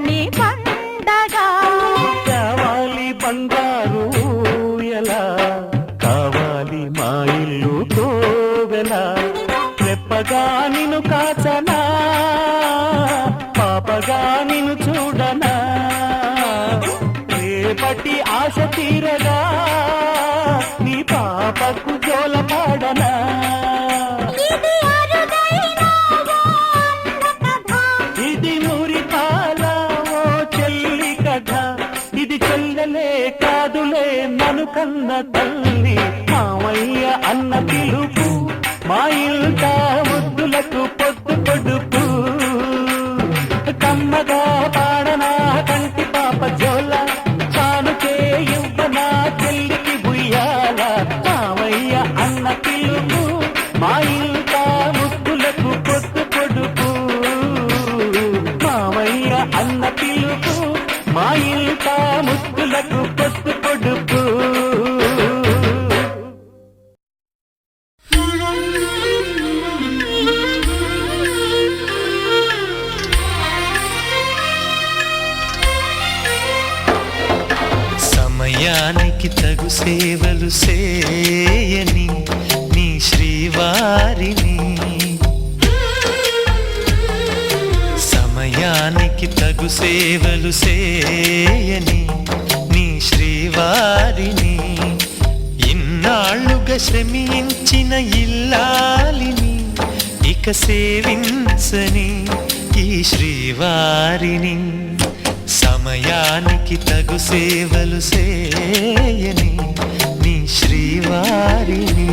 నీ పండగా కావాలి బంగారు ఎలా కావాలి మా ఇల్లు కోవెలా రెప్పగా నిన్ను కాచనా పాపగా నిన్ను చూడనా రేపటి ఆశ తీరగా నీ పాపకు జోల పాడనా ఇది మురిపాల ఓ చెల్లి కథ ఇది చెల్లెలే కాదులే నన్ను కన్న తల్లి మామయ్య అన్న పిలుపు మా ఇంట ముద్దులకు పొద్దు పొడుపు కమ్మగా పాడనా కంటి పాప జోల కానుకే ఇవ్వనా చెల్లికి బుయ్యాల మామయ్య అన్న పిలుపు మా ఇంట ముద్దులకు పొద్దు పొడుపు మామయ్య అన్న పిలుపు మా ఇంట ముద్దులకు పొద్దు పొడుపు సమయానికి తగు సేవలు చేయని నీ శ్రీవారిని సమయానికి తగు సేవలు చేయని నీ శ్రీవారిని ఇన్నాళ్ళుగా శ్రమించిన ఇల్లాలిని ఇక సేవించని ఈ శ్రీవారిని సమయానికి తగు సేవలు చేయని నీ శ్రీవారిని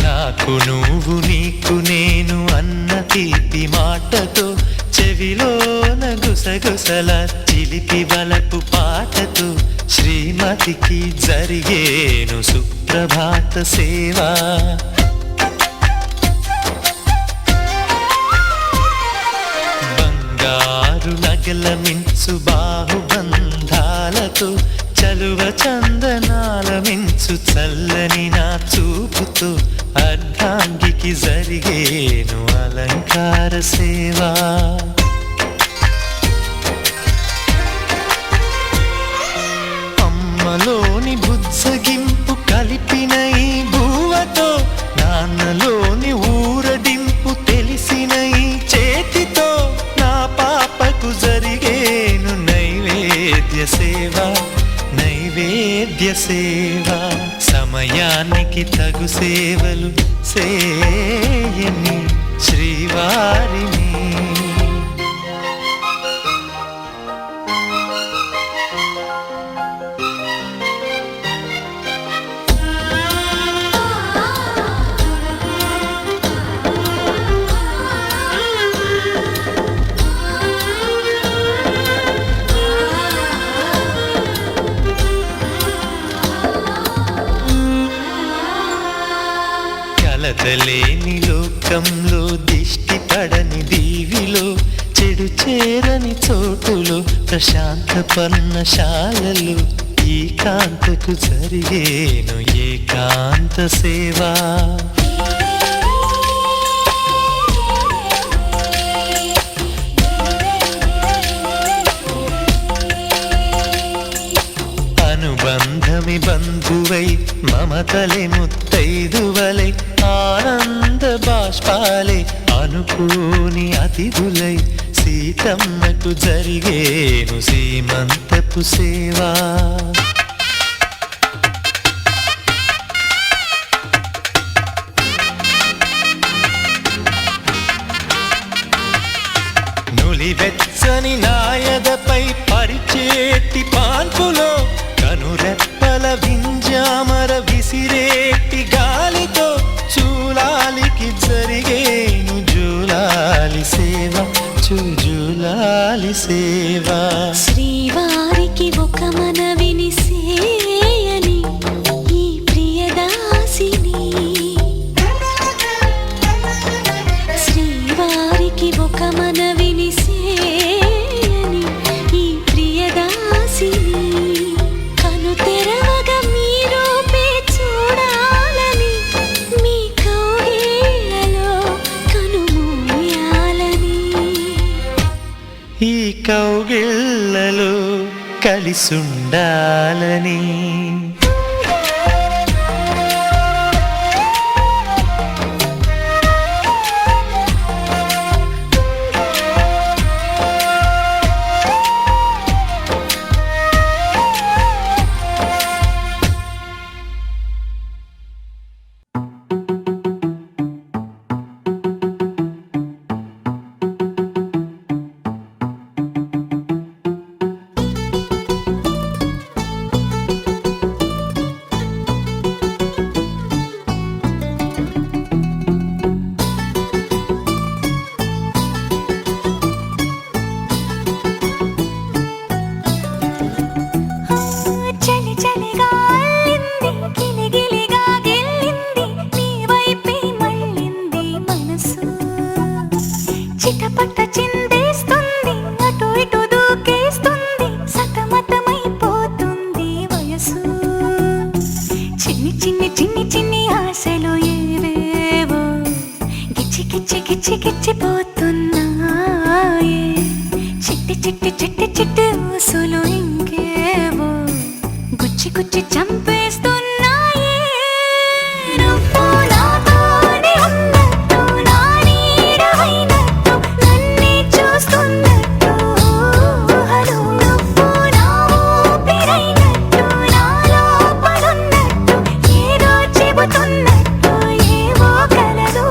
నాకు నువ్వు నీకు నేను అన్న తీపి మాటతో చెవిలోన గుసగుసల చిలిపి వలపు పాటతో శ్రీమతికి జరిగేను సుప్రభాత సేవా బంగారు నగల మించు బాహుబంధాలతో చలువ చందనాల మించు చల్లని నా చూపుతో అర్ధాంగికి జరిగేను అలంకార సేవా అమ్మలోని బుజ్జగింపు కలిపిన ఈ భూవతో నాన్నలోని ఊరడింపు తెలిసిన ఈ చేతితో నా పాపకు జరిగేను నైవేద్య సేవా నైవేద్య సేవా సమయానికి తగు సేవలు చేయని శ్రీవారిని కలతలేని లోకంలో దిష్టి పడని దీవిలో చెడు చేరని చోటులో ప్రశాంత పర్ణశాలలో ఈ కాంతకు జరిగేను ఏకాంత సేవా అనుబంధమి బంధువై మమతలే ముత్తైదువలై ఆనంద బాష్పాలే అనుకోని అతిథులై సీతమ్మకు జరిగేను సీమంతపు సేవా నులివెచ్చని నాయదపై పరిచేటి పాన్పులో కనురెప్పల వింజామర విసిరేటి గాలితో చూలాలికి జరిగేను జూలాలి సేవ జూలాలి సేవ శ్రీవారికి ఒక మనవిని సేయని ఈ ప్రియదాసిని కలిసుండాలని. చలి చలిగా అల్లింది, గిలిగిలిగా గిల్లింది, నీ వైపే మళ్ళింది మనసు. చిటపట చిందేస్తుంది, అటు ఇటు దూకేస్తుంది, సతమతమైపోతుంది వయసు. చిన్ని చిన్ని చిన్ని చిన్ని ఆశలు ఏవేవో గిచ్చి గిచ్చి గిచ్చి గిచ్చిపోతున్నాయే. చిట్టి చిట్టి చిట్టి చిట్టి ఊసులు ఇంకేవో గుచ్చి గుచ్చి చంపేస్తున్నాయే. నువ్వు నాతోనే ఉన్నట్టు, నా నీడవైనట్టు, నన్నే చూస్తున్నట్టు ఊహలు. నువ్వు నా ఊపిరైనట్టు, నా లోపలున్నట్టు, ఏదో చెబుతున్నట్టు ఏవో కలదు.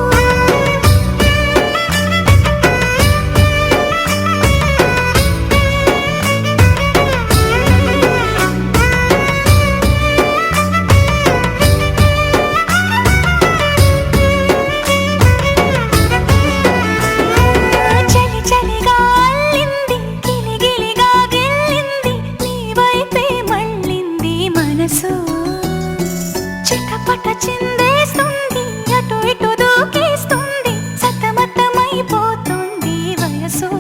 చలి చలిగా అల్లింది, గిలిగిలిగా గిల్లింది, నీ వైపే మళ్ళింది మనసు. చిటపట చిందేస్తుంది, అటు ఇటు దూకేస్తుంది, సతమతమైపోతుంది వయసు.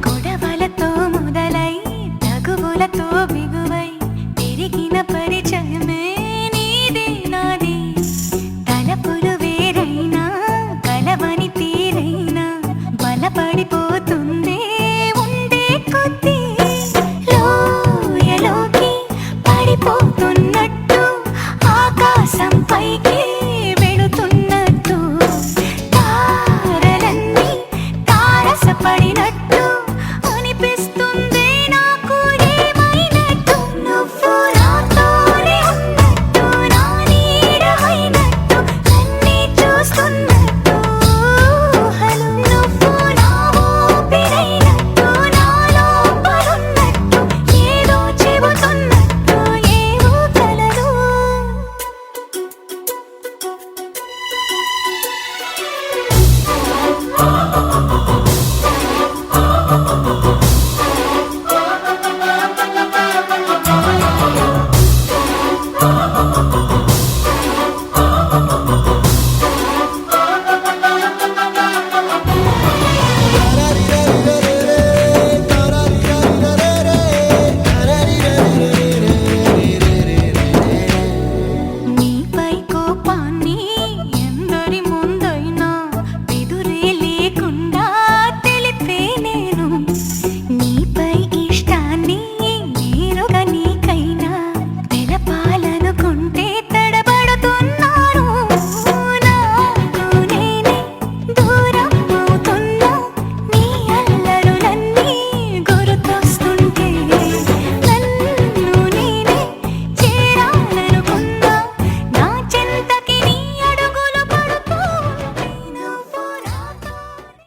గొడవలతో మొదలై తగువులతో బిగువై పెరిగిన పరిచయమే నీది నాది. తలపులు వేరైనా కలవని తీరైనా బలపడిపోతుందే ఉండే కొద్దీ. లోయలోకి పడిపోతున్నట్టు ఆకాశం పైకి